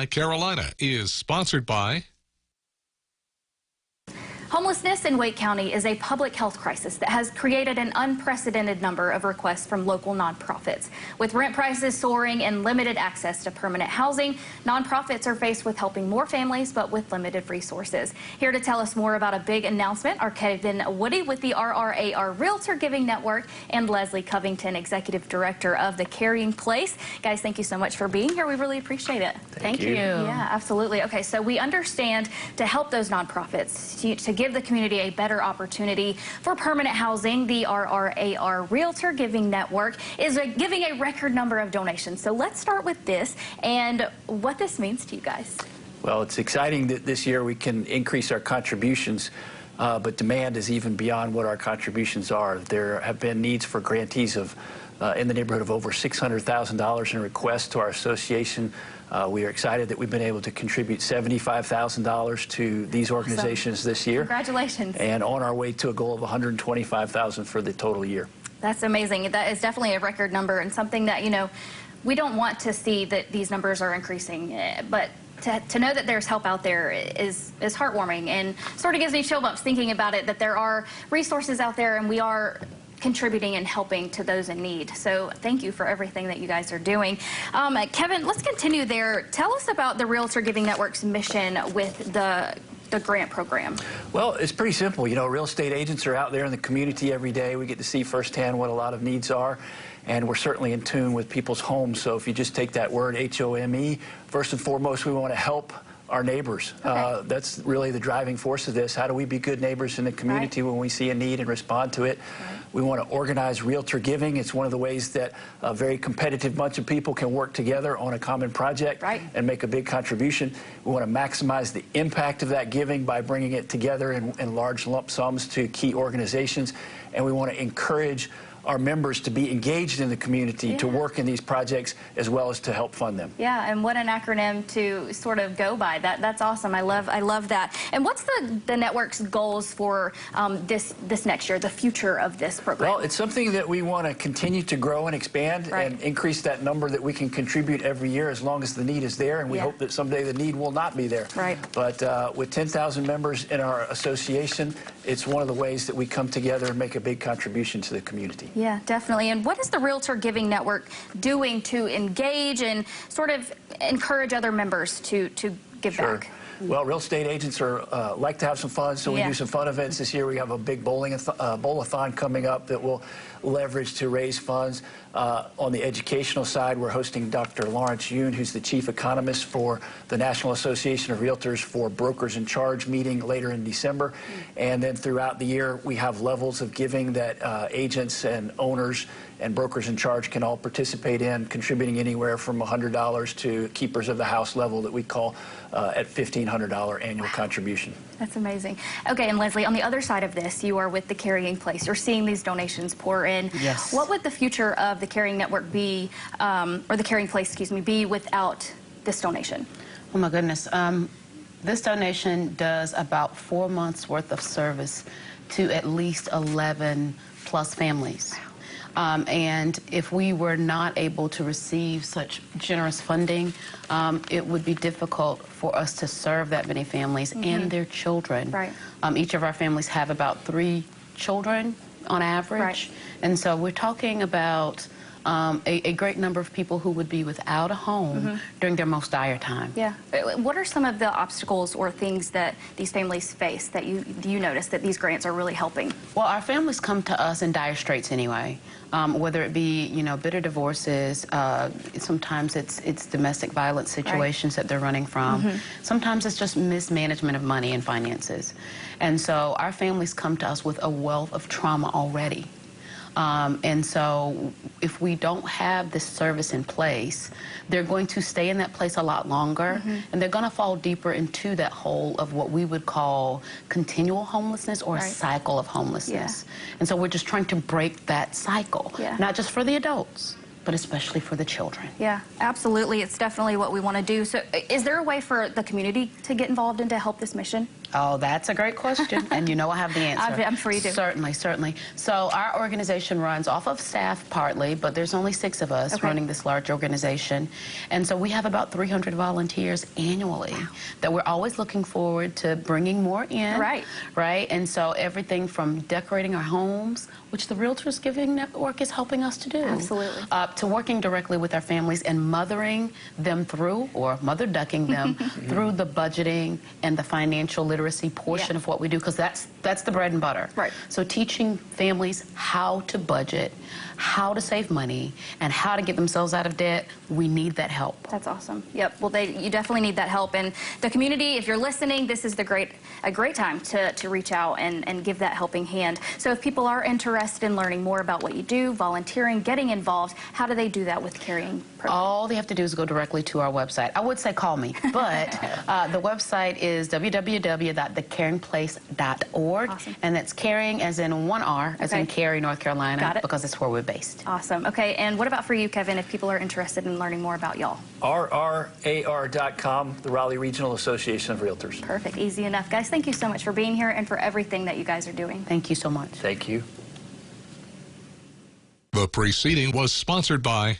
Carolina is sponsored by... Homelessness in Wake County is a public health crisis that has created an unprecedented number of requests from local nonprofits. With rent prices soaring and limited access to permanent housing, nonprofits are faced with helping more families, but with limited resources. Here to tell us more about a big announcement are Kevin Woody with the RRAR Realtor Giving Network and Leslie Covington, Executive Director of the Carying Place. Guys, thank you so much for being here. We really appreciate it. Thank you. Yeah, absolutely. Okay, so we understand to help those nonprofits, to give the community a better opportunity for permanent housing, the RRAR Realtor Giving Network is giving a record number of donations. So let's start with this and what this means to you guys. Well, it's exciting that this year we can increase our contributions, but demand is even beyond what our contributions are. There have been needs for grantees of in the neighborhood of over $600,000 in requests to our association. We are excited that we've been able to contribute $75,000 to these organizations this year. Congratulations. And on our way to a goal of $125,000 for the total year. That's amazing. That is definitely a record number and something that, you know, we don't want to see that these numbers are increasing, but to know that there's help out there is heartwarming and sort of gives me chill bumps thinking about it, that there are resources out there and we are contributing and helping to those in need. So thank you for everything that you guys are doing. Kevin, let's continue there. Tell us about the Realtor Giving Network's mission with the grant program. Well, it's pretty simple. You know, real estate agents are out there in the community every day. We get to see firsthand what a lot of needs are, and we're certainly in tune with people's homes. So if you just take that word, HOME, first and foremost, we want to help our neighbors. Okay. That's really the driving force of this. How do we be good neighbors in the community when we see a need and respond to it? We want to organize realtor giving. It's one of the ways that a very competitive bunch of people can work together on a common project and make a big contribution. We want to maximize the impact of that giving by bringing it together in large lump sums to key organizations. And we want to encourage our members to be engaged in the community, to work in these projects, as well as to help fund them. Yeah, and what an acronym to sort of go by. That's awesome. I love that. And what's the network's goals for this next year, the future of this program? Well, it's something that we want to continue to grow and expand and increase that number that we can contribute every year as long as the need is there, and we hope that someday the need will not be there. But with 10,000 members in our association, it's one of the ways that we come together and make a big contribution to the community. Yeah, definitely. And what is the Realtor Giving Network doing to engage and sort of encourage other members to give back? Well, real estate agents are like to have some fun, so we do some fun events this year. We have a big bowl-a-thon coming up that we'll leverage to raise funds. On the educational side, we're hosting Dr. Lawrence Yoon, who's the chief economist for the National Association of Realtors, for Brokers in Charge meeting later in December. And then throughout the year, we have levels of giving that agents and owners and brokers in charge can all participate in, contributing anywhere from $100 to keepers of the house level that we call at $1,500 annual contribution. That's amazing. Okay, and Leslie, on the other side of this, you are with the Carying Place. You're seeing these donations pour in. Yes. What would the future of the Carying Network be, or the Carying Place, excuse me, be without this donation? Oh my goodness. This donation does about 4 months worth of service to at least 11 plus families. And if we were not able to receive such generous funding, it would be difficult for us to serve that many families and their children. Each of our families have about 3 children on average. And so we're talking about a great number of people who would be without a home during their most dire time. Yeah. What are some of the obstacles or things that these families face that you notice that these grants are really helping? Well, our families come to us in dire straits anyway. Whether it be, you know, bitter divorces, sometimes it's domestic violence situations that they're running from. Sometimes it's just mismanagement of money and finances. And so our families come to us with a wealth of trauma already. And so if we don't have this service in place, they're going to stay in that place a lot longer, and they're going to fall deeper into that hole of what we would call continual homelessness or a cycle of homelessness. And so we're just trying to break that cycle, not just for the adults, but especially for the children. Yeah, absolutely. It's definitely what we want to do. So is there a way for the community to get involved and to help this mission? Oh, that's a great question, and you know I have the answer. I'm sure you do. Certainly, certainly. So our organization runs off of staff partly, but there's only 6 of us running this large organization, and so we have about 300 volunteers annually that we're always looking forward to bringing more in. Right, and so everything from decorating our homes, which the Realtors Giving Network is helping us to do. Absolutely. To working directly with our families and mothering them through, or mother ducking them through the budgeting and the financial literacy portion of what we do, because that's the bread and butter. Right. So teaching families how to budget, how to save money, and how to get themselves out of debt, we need that help. That's awesome. Yep. Well, you definitely need that help. And the community, if you're listening, this is a great time to reach out and give that helping hand. So if people are interested in learning more about what you do, volunteering, getting involved, how do they do that with Carying program? All they have to do is go directly to our website. I would say call me, but the website is www.thecaryingplace.org. Awesome. And that's Carying as in 1 R, as in Cary, North Carolina, Got it. because it's where we're based. Awesome. Okay, and what about for you, Kevin, if people are interested in learning more about y'all? RRAR.com, the Raleigh Regional Association of Realtors. Perfect. Easy enough. Guys, thank you so much for being here and for everything that you guys are doing. Thank you so much. Thank you. The preceding was sponsored by